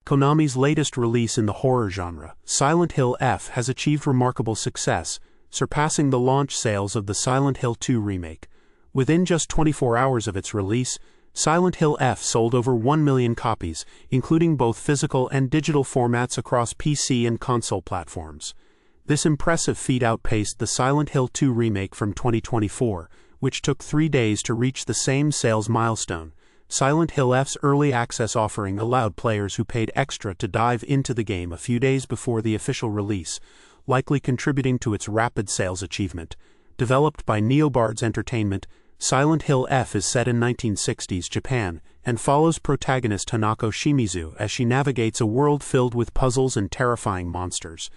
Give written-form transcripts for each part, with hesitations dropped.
Konami's latest release in the horror genre, Silent Hill F, has achieved remarkable success, surpassing the launch sales of the Silent Hill 2 remake. Within just 24 hours of its release, Silent Hill F sold over 1 million copies, including both physical and digital formats across PC and console platforms. This impressive feat outpaced the Silent Hill 2 remake from 2024, which took 3 days to reach the same sales milestone. Silent Hill F's early access offering allowed players who paid extra to dive into the game a few days before the official release, likely contributing to its rapid sales achievement. Developed by Neobards Entertainment, Silent Hill F is set in 1960s Japan and follows protagonist Hanako Shimizu as she navigates a world filled with puzzles and terrifying monsters.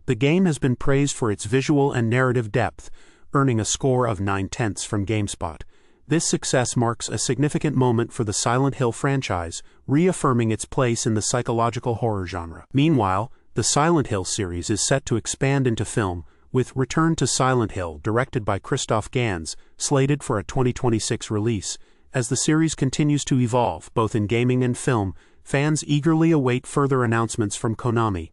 The game has been praised for its visual and narrative depth, earning a score of 9/10 from GameSpot. This success marks a significant moment for the Silent Hill franchise, reaffirming its place in the psychological horror genre. Meanwhile, the Silent Hill series is set to expand into film, with Return to Silent Hill, directed by Christoph Gans, slated for a 2026 release. As the series continues to evolve, both in gaming and film, fans eagerly await further announcements from Konami.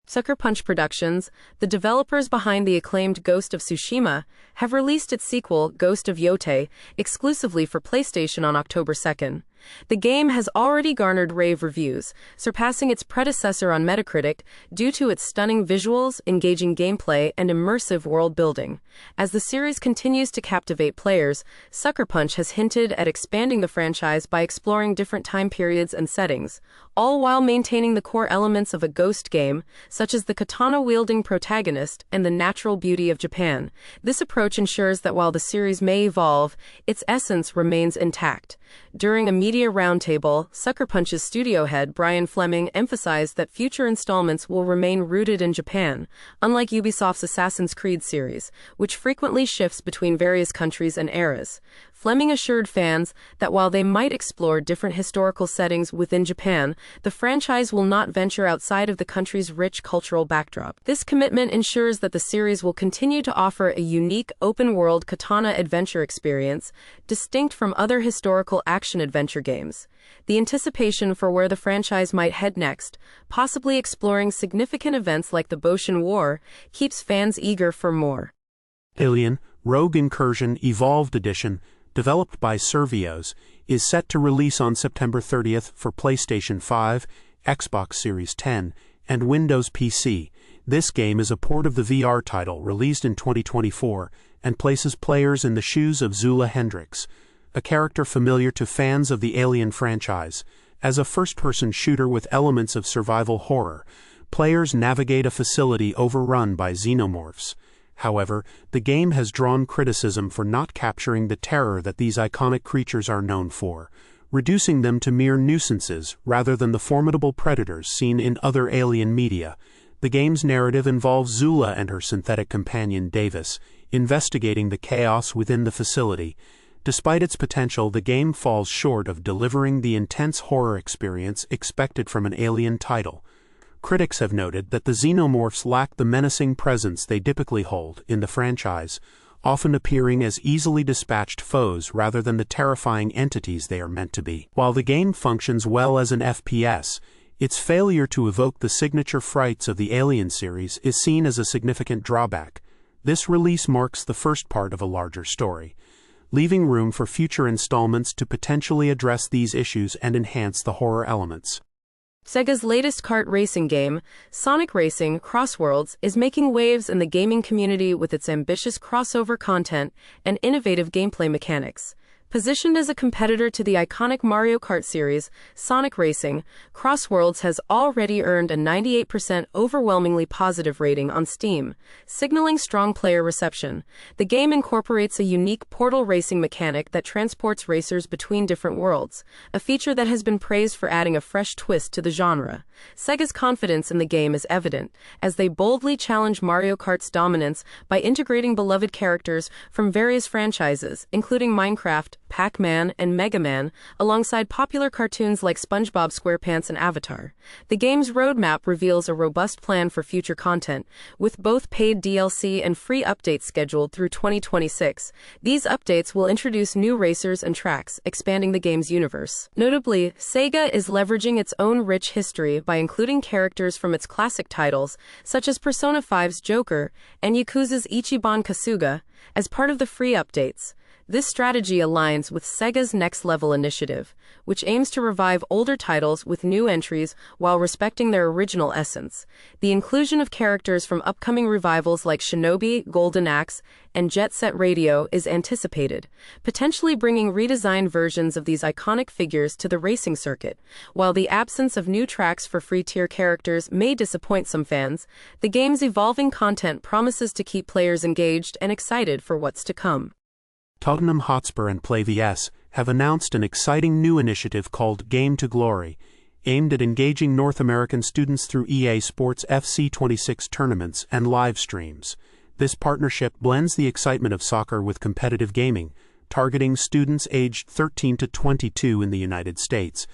Sucker Punch Productions, the developers behind the acclaimed Ghost of Tsushima, have released its sequel, Ghost of Yotei, exclusively for PlayStation on October 2nd. The game has already garnered rave reviews, surpassing its predecessor on Metacritic due to its stunning visuals, engaging gameplay, and immersive world building. As the series continues to captivate players, Sucker Punch has hinted at expanding the franchise by exploring different time periods and settings, all while maintaining the core elements of a Ghost game, such as the katana-wielding protagonist and the natural beauty of Japan. This approach ensures that while the series may evolve, its essence remains intact. During a media roundtable, Sucker Punch's studio head Brian Fleming emphasized that future installments will remain rooted in Japan, unlike Ubisoft's Assassin's Creed series, which frequently shifts between various countries and eras. Fleming assured fans that while they might explore different historical settings within Japan, the franchise will not venture outside of the country's rich cultural backdrop. This commitment ensures that the series will continue to offer a unique, open-world katana adventure experience, distinct from other historical action-adventure games. The anticipation for where the franchise might head next, possibly exploring significant events like the Boshin War, keeps fans eager for more. Alien: Rogue Incursion Evolved Edition, developed by Survios, is set to release on September 30th for PlayStation 5, Xbox Series X, and Windows PC. This game is a port of the VR title released in 2024 and places players in the shoes of Zula Hendricks, a character familiar to fans of the Alien franchise. As a first-person shooter with elements of survival horror, players navigate a facility overrun by xenomorphs. However, the game has drawn criticism for not capturing the terror that these iconic creatures are known for, reducing them to mere nuisances rather than the formidable predators seen in other Alien media. The game's narrative involves Zula and her synthetic companion Davis, investigating the chaos within the facility. Despite its potential, the game falls short of delivering the intense horror experience expected from an Alien title. Critics have noted that the xenomorphs lack the menacing presence they typically hold in the franchise, often appearing as easily dispatched foes rather than the terrifying entities they are meant to be. While the game functions well as an FPS, its failure to evoke the signature frights of the Alien series is seen as a significant drawback. This release marks the first part of a larger story, leaving room for future installments to potentially address these issues and enhance the horror elements. Sega's latest kart racing game, Sonic Racing CrossWorlds, is making waves in the gaming community with its ambitious crossover content and innovative gameplay mechanics. Positioned as a competitor to the iconic Mario Kart series, Sonic Racing CrossWorlds has already earned a 98% overwhelmingly positive rating on Steam, signaling strong player reception. The game incorporates a unique portal racing mechanic that transports racers between different worlds, a feature that has been praised for adding a fresh twist to the genre. Sega's confidence in the game is evident, as they boldly challenge Mario Kart's dominance by integrating beloved characters from various franchises, including Minecraft, Pac-Man, and Mega Man, alongside popular cartoons like SpongeBob SquarePants and Avatar. The game's roadmap reveals a robust plan for future content, with both paid DLC and free updates scheduled through 2026. These updates will introduce new racers and tracks, expanding the game's universe. Notably, Sega is leveraging its own rich history by including characters from its classic titles, such as Persona 5's Joker and Yakuza's Ichiban Kasuga, as part of the free updates. This strategy aligns with Sega's Next Level initiative, which aims to revive older titles with new entries while respecting their original essence. The inclusion of characters from upcoming revivals like Shinobi, Golden Axe, and Jet Set Radio is anticipated, potentially bringing redesigned versions of these iconic figures to the racing circuit. While the absence of new tracks for free-tier characters may disappoint some fans, the game's evolving content promises to keep players engaged and excited for what's to come. Tottenham Hotspur and PlayVS have announced an exciting new initiative called Game to Glory, aimed at engaging North American students through EA Sports FC26 tournaments and live streams. This partnership blends the excitement of soccer with competitive gaming, targeting students aged 13 to 22 in the United States.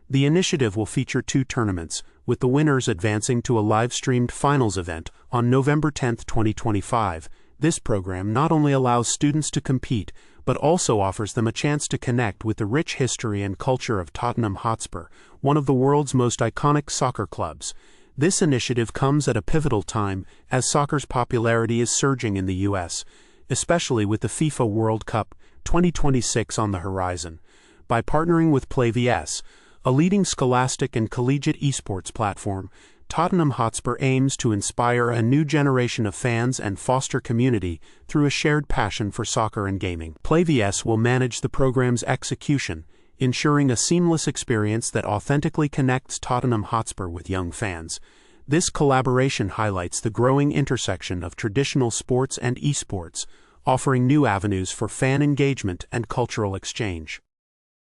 The initiative will feature 2 tournaments, with the winners advancing to a live-streamed finals event on November 10, 2025. This program not only allows students to compete, but also offers them a chance to connect with the rich history and culture of Tottenham Hotspur, one of the world's most iconic soccer clubs. This initiative comes at a pivotal time as soccer's popularity is surging in the U.S., especially with the FIFA World Cup 2026 on the horizon. By partnering with PlayVS, a leading scholastic and collegiate esports platform, Tottenham Hotspur aims to inspire a new generation of fans and foster community through a shared passion for soccer and gaming. PlayVS will manage the program's execution, ensuring a seamless experience that authentically connects Tottenham Hotspur with young fans. This collaboration highlights the growing intersection of traditional sports and esports, offering new avenues for fan engagement and cultural exchange.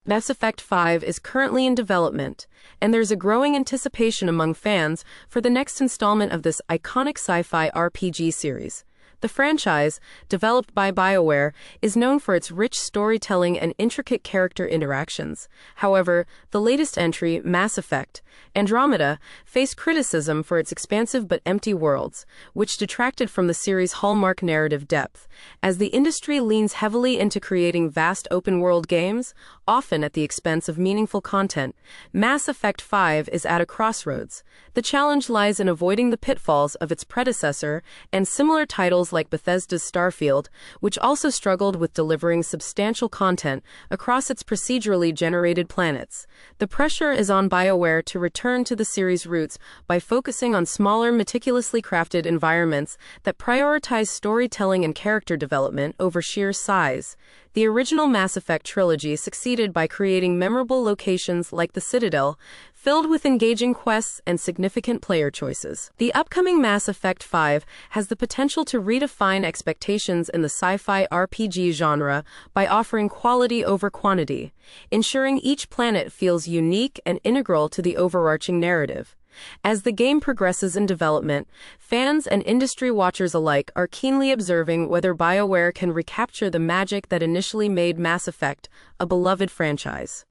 Mass Effect 5 is currently in development, and there's a growing anticipation among fans for the next installment of this iconic sci-fi RPG series. The franchise, developed by BioWare, is known for its rich storytelling and intricate character interactions. However, the latest entry, Mass Effect Andromeda, faced criticism for its expansive but empty worlds, which detracted from the series' hallmark narrative depth. As the industry leans heavily into creating vast open-world games, often at the expense of meaningful content, Mass Effect 5 is at a crossroads. The challenge lies in avoiding the pitfalls of its predecessor and similar titles like Bethesda's Starfield, which also struggled with delivering substantial content across its procedurally generated planets. The pressure is on BioWare to return to the series' roots by focusing on smaller, meticulously crafted environments that prioritize storytelling and character development over sheer size. The original Mass Effect trilogy succeeded by creating memorable locations like the Citadel, filled with engaging quests and significant player choices. The upcoming Mass Effect 5 has the potential to redefine expectations in the sci-fi RPG genre by offering quality over quantity, ensuring each planet feels unique and integral to the overarching narrative. As the game progresses in development, fans and industry watchers alike are keenly observing whether BioWare can recapture the magic that initially made Mass Effect a beloved franchise.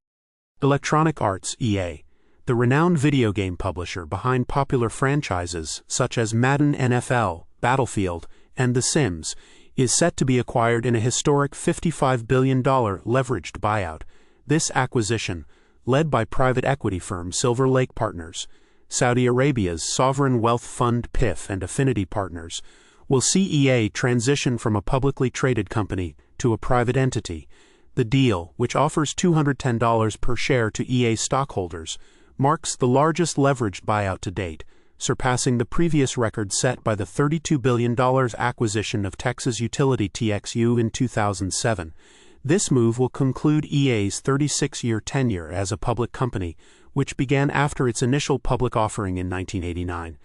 Electronic Arts (EA), the renowned video game publisher behind popular franchises such as Madden NFL, Battlefield, and The Sims, is set to be acquired in a historic $55 billion leveraged buyout. This acquisition, led by private equity firm Silver Lake Partners, Saudi Arabia's sovereign wealth fund PIF and Affinity Partners, will see EA transition from a publicly traded company to a private entity. The deal, which offers $210 per share to EA stockholders, marks the largest leveraged buyout to date, surpassing the previous record set by the $32 billion acquisition of Texas utility TXU in 2007. This move will conclude EA's 36-year tenure as a public company, which began after its initial public offering in 1989.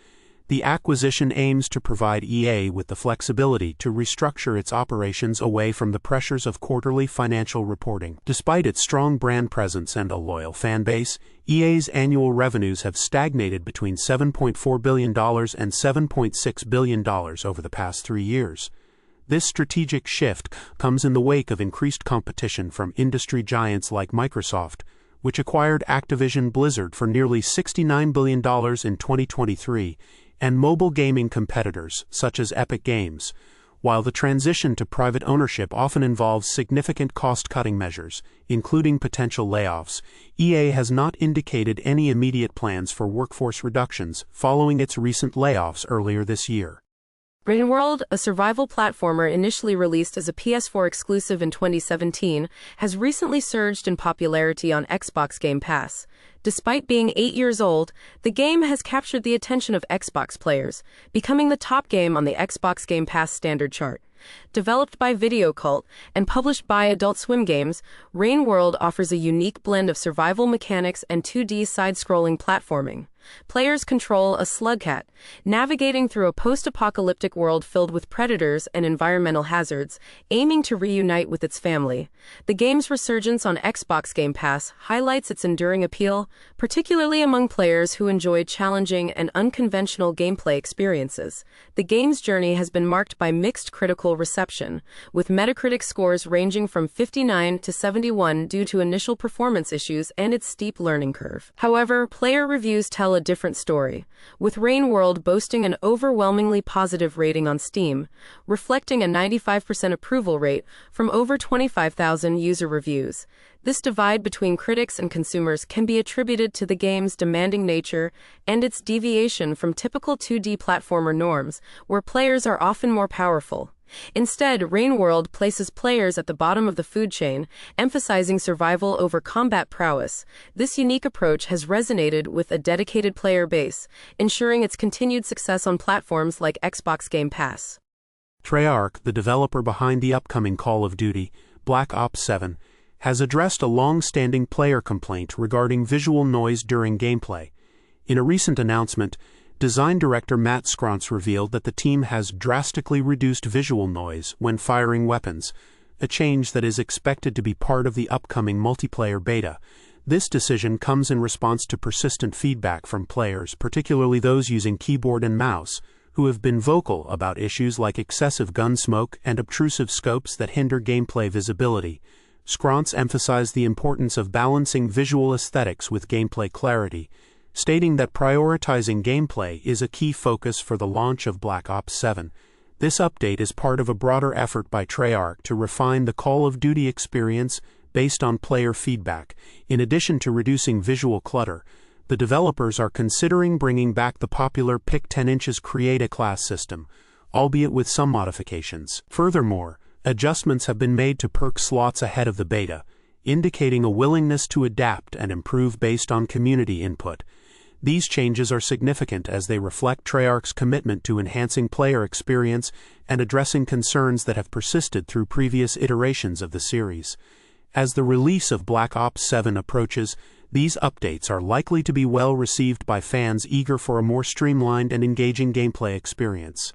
The acquisition aims to provide EA with the flexibility to restructure its operations away from the pressures of quarterly financial reporting. Despite its strong brand presence and a loyal fan base, EA's annual revenues have stagnated between $7.4 billion and $7.6 billion over the past 3 years. This strategic shift comes in the wake of increased competition from industry giants like Microsoft, which acquired Activision Blizzard for nearly $69 billion in 2023, and mobile gaming competitors such as Epic Games. While the transition to private ownership often involves significant cost-cutting measures, including potential layoffs, EA has not indicated any immediate plans for workforce reductions following its recent layoffs earlier this year. RimWorld, a survival platformer initially released as a PS4 exclusive in 2017, has recently surged in popularity on Xbox Game Pass. Despite being 8 years old, the game has captured the attention of Xbox players, becoming the top game on the Xbox Game Pass standard chart. Developed by Video Cult and published by Adult Swim Games, RimWorld offers a unique blend of survival mechanics and 2D side-scrolling platforming. Players control a slugcat, navigating through a post-apocalyptic world filled with predators and environmental hazards, aiming to reunite with its family. The game's resurgence on Xbox Game Pass highlights its enduring appeal, particularly among players who enjoy challenging and unconventional gameplay experiences. The game's journey has been marked by mixed critical reception, with Metacritic scores ranging from 59 to 71 due to initial performance issues and its steep learning curve. However, player reviews tell a different story, with RimWorld boasting an overwhelmingly positive rating on Steam, reflecting a 95% approval rate from over 25,000 user reviews. This divide between critics and consumers can be attributed to the game's demanding nature and its deviation from typical 2D platformer norms, where players are often more powerful. Instead, RimWorld places players at the bottom of the food chain, emphasizing survival over combat prowess. This unique approach has resonated with a dedicated player base, ensuring its continued success on platforms like Xbox Game Pass. Treyarch, the developer behind the upcoming Call of Duty, Black Ops 7, has addressed a long-standing player complaint regarding visual noise during gameplay. In a recent announcement, design director Matt Scrontz revealed that the team has drastically reduced visual noise when firing weapons, a change that is expected to be part of the upcoming multiplayer beta. This decision comes in response to persistent feedback from players, particularly those using keyboard and mouse, who have been vocal about issues like excessive gun smoke and obtrusive scopes that hinder gameplay visibility. Scrontz emphasized the importance of balancing visual aesthetics with gameplay clarity, stating that prioritizing gameplay is a key focus for the launch of Black Ops 7. This update is part of a broader effort by Treyarch to refine the Call of Duty experience based on player feedback. In addition to reducing visual clutter, the developers are considering bringing back the popular Pick 10 Inches Create a Class system, albeit with some modifications. Furthermore, adjustments have been made to perk slots ahead of the beta, indicating a willingness to adapt and improve based on community input. These changes are significant as they reflect Treyarch's commitment to enhancing player experience and addressing concerns that have persisted through previous iterations of the series. As the release of Black Ops 7 approaches, these updates are likely to be well received by fans eager for a more streamlined and engaging gameplay experience.